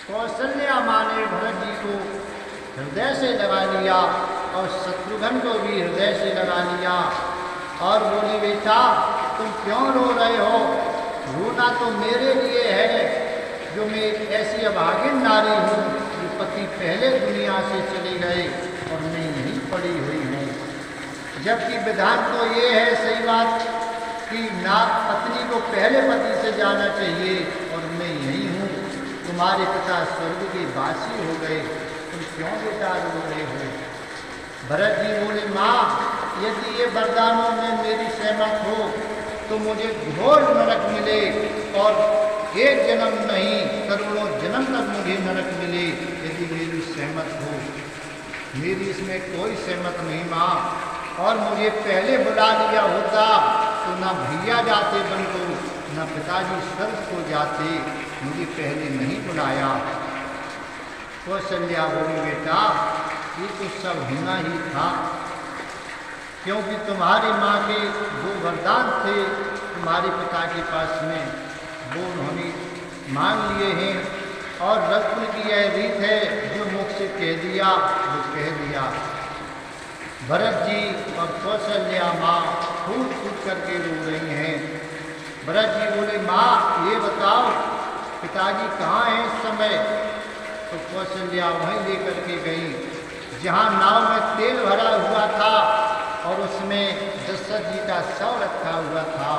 कौशल्या माँ ने भरत जी को हृदय से लगा लिया और शत्रुघ्न को भी हृदय से लगा लिया और बोली, बेटा तुम क्यों रो रहे हो? रोना तो मेरे लिए है जो मैं ऐसी अभागिन नारी हूँ जो पति पहले दुनिया से चले गए और मैं यहीं पड़ी हुई हूँ। जबकि विधान तो ये है, सही बात, कि ना पत्नी को पहले पति से जाना चाहिए और मैं यहीं हूँ। तुम्हारे पिता स्वर्ग के वासी हो गए, तुम क्यों बेटा रो रहे हो? भरत जी बोले, माँ यदि ये वरदानों में मेरी सहमत हो तो मुझे घोर नरक मिले और एक जन्म नहीं करोड़ों जन्म तक मुझे नरक मिले यदि मेरी सहमत हो। मेरी इसमें कोई सहमत नहीं माँ, और मुझे पहले बुला लिया होता तो ना भैया जाते बन को, ना पिताजी स्वर्ग को जाते, मुझे पहले नहीं बुलाया। कौशल्या बोली, बेटा ये तो सब होना ही था, क्योंकि तुम्हारी माँ के जो वरदान थे तुम्हारे पिता के पास में वो उन्होंने मांग लिए हैं, और रत्न की यह रीत है जो मुख से कह दिया वो कह दिया। भरत जी और कौशल्या माँ फूट फूट करके रो रही हैं। भरत जी बोले, माँ ये बताओ पिताजी कहाँ हैं इस समय? तो कौशल्या वहीं लेकर के गई जहाँ नाव में तेल भरा हुआ था और उसमें दशरथ जी का शव रखा हुआ था।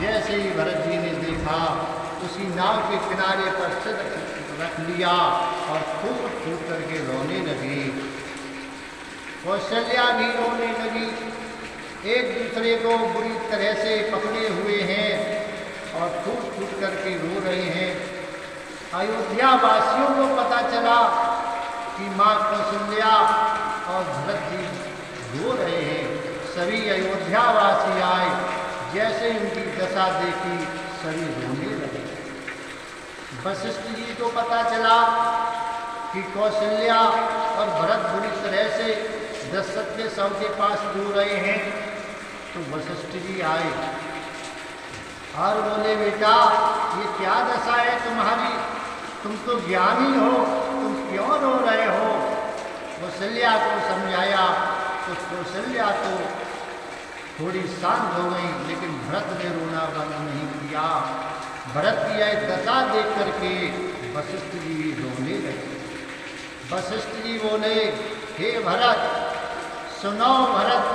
जैसे ही भरत जी ने देखा उसी नाव के किनारे पर सिर रख लिया और फूट फूट करके रोने लगी। कौशल्या भी रोने लगी, एक दूसरे को बुरी तरह से पकड़े हुए हैं और फूट फूट करके रो रहे हैं। अयोध्या वासियों को पता चला कि माँ कौशल्या और भरत जी रो रहे हैं। सभी अयोध्यावासी आए, जैसे उनकी दशा देखी सभी रोने लगे। वशिष्ठ जी को पता चला कि कौशल्या और भरत बुरी तरह से दशरथ के शव के पास रो रहे हैं, तो वशिष्ठ जी आए और बोले, बेटा ये क्या दशा है तुम्हारी? तुम तो ज्ञानी हो, तुम क्यों रो रहे हो? कौशल्या को समझाया तो कौशल्या तो थोड़ी शांत हो गई, लेकिन भरत ने रोना बंद नहीं किया। भरत की यह दशा देख करके वशिष्ठ जी रोने लगे। वशिष्ठ जी बोले, हे भरत सुनो भरत,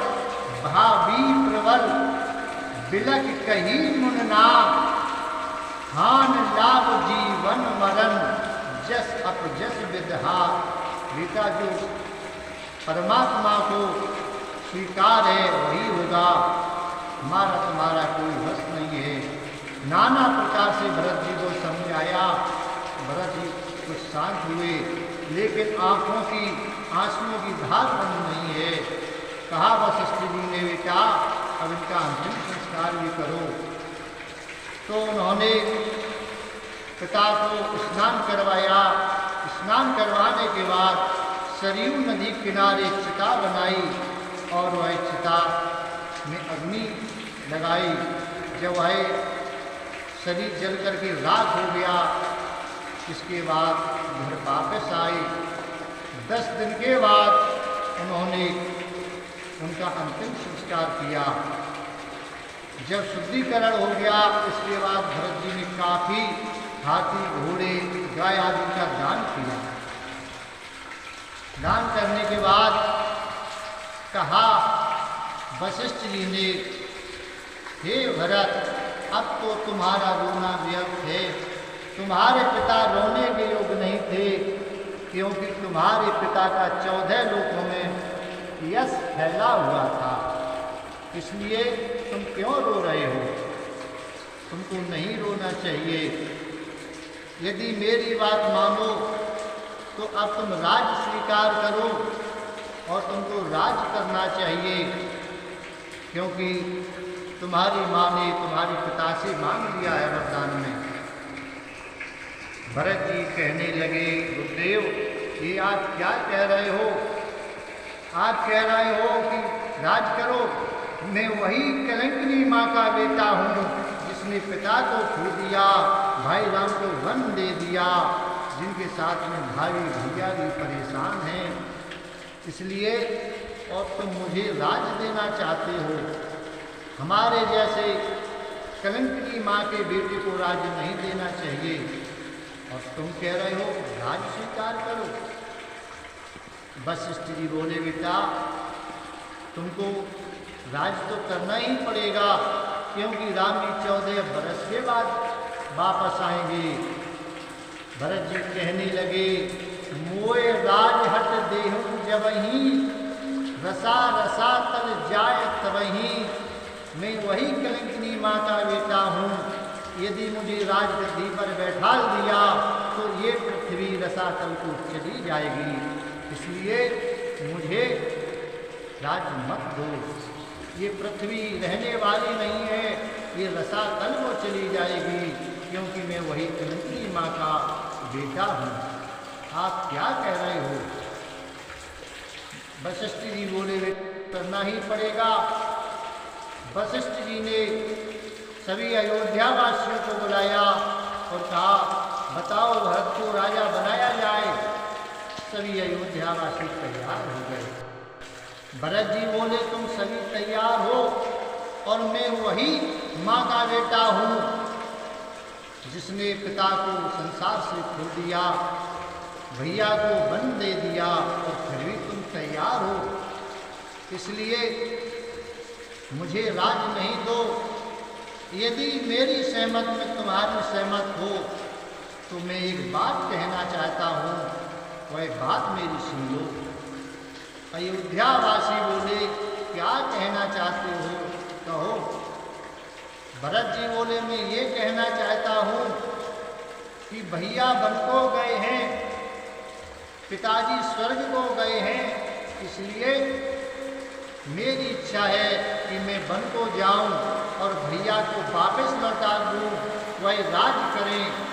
भावी प्रबल बिलक कही मुनना, हान लाभ जीवन मरण जस अपजस विदहा। बेटा जो परमात्मा को स्वीकार है वही होगा, हमारा तुम्हारा कोई वश नहीं है। नाना प्रकार से भरत जी को समझाया। भरत जी कुछ शांत हुए, लेकिन आंखों की आंसुओं की धार बंद नहीं है। कहा वशिष्ठ जी ने, बेटा अब इनका अंतिम संस्कार भी करो। तो उन्होंने पिता को स्नान करवाया। स्नान करवाने के बाद सरयू नदी किनारे चिता बनाई और वह चिता में अग्नि लगाई। जब वह शरीर जल करके राख हो गया, इसके बाद घर वापस आए। 10 दिन के बाद उन्होंने उनका अंतिम संस्कार किया। जब शुद्धिकरण हो गया, इसके बाद भरत जी ने काफ़ी हाथी घोड़े गाय आदि का दान किया। दान करने के बाद कहा वशिष्ठ जी ने, हे भरत अब तो तुम्हारा रोना व्यर्थ है। तुम्हारे पिता रोने के योग नहीं थे, क्योंकि तुम्हारे पिता का 14 लोकों में यश फैला हुआ था। इसलिए तुम क्यों रो रहे हो? तुमको नहीं रोना चाहिए। यदि मेरी बात मानो तो अब तुम राज स्वीकार करो और तुमको राज करना चाहिए, क्योंकि तुम्हारी माँ ने तुम्हारे पिता से मांग लिया है वरदान में। भरत जी कहने लगे, गुरुदेव ये आप क्या कह रहे हो? आप कह रहे हो कि राज करो। मैं वही कलंकिनी माँ का बेटा हूँ जिसने पिता को खो दिया, भाई राम को वन दे दिया, जिनके साथ में भाई भैया भी परेशान हैं, इसलिए और तुम मुझे राज देना चाहते हो। हमारे जैसे कलंक की माँ के बेटे को राज नहीं देना चाहिए और तुम कह रहे हो राज स्वीकार करो। वशिष्ठ जी बोले, बेटा तुमको राज तो करना ही पड़ेगा, क्योंकि राम जी 14 बरस के बाद वापस आएंगे। भरत जी कहने लगे, मोए राज हट देहु जबहि, रसा रसा तल जाए तबहि। मैं वही कलंकिनी माँ का बेटा हूँ, यदि मुझे राजगद्दी पर बैठा दिया तो ये पृथ्वी रसातल को चली जाएगी, इसलिए मुझे राज मत दो। ये पृथ्वी रहने वाली नहीं है, ये रसातल को चली जाएगी, क्योंकि मैं वही कलंकिनी माँ का बेटा हूँ। आप क्या कह रहे हो? वशिष्ठ जी बोले, करना ही पड़ेगा। वशिष्ठ जी ने सभी अयोध्या वासियों को बुलाया और कहा, बताओ भरत को राजा बनाया जाए। सभी अयोध्या वासी तैयार हो गए। भरत जी बोले, तुम सभी तैयार हो और मैं वही माँ का बेटा हूँ जिसने पिता को संसार से खो दिया, भैया को वन दे दिया, और फिर भी तुम तैयार हो, इसलिए मुझे राज नहीं दो। यदि मेरी सहमत में तुम्हारी सहमत हो तो मैं एक बात कहना चाहता हूँ, वह बात मेरी सुन लो। अयोध्या वासी बोले, क्या कहना चाहते हो, कहो। भरत जी बोले, मैं ये कहना चाहता हूँ कि भैया वन को गए हैं, पिताजी स्वर्ग को गए हैं, इसलिए मेरी इच्छा है कि मैं वन को जाऊं और भैया को वापस लौटा दूं, वह राज करें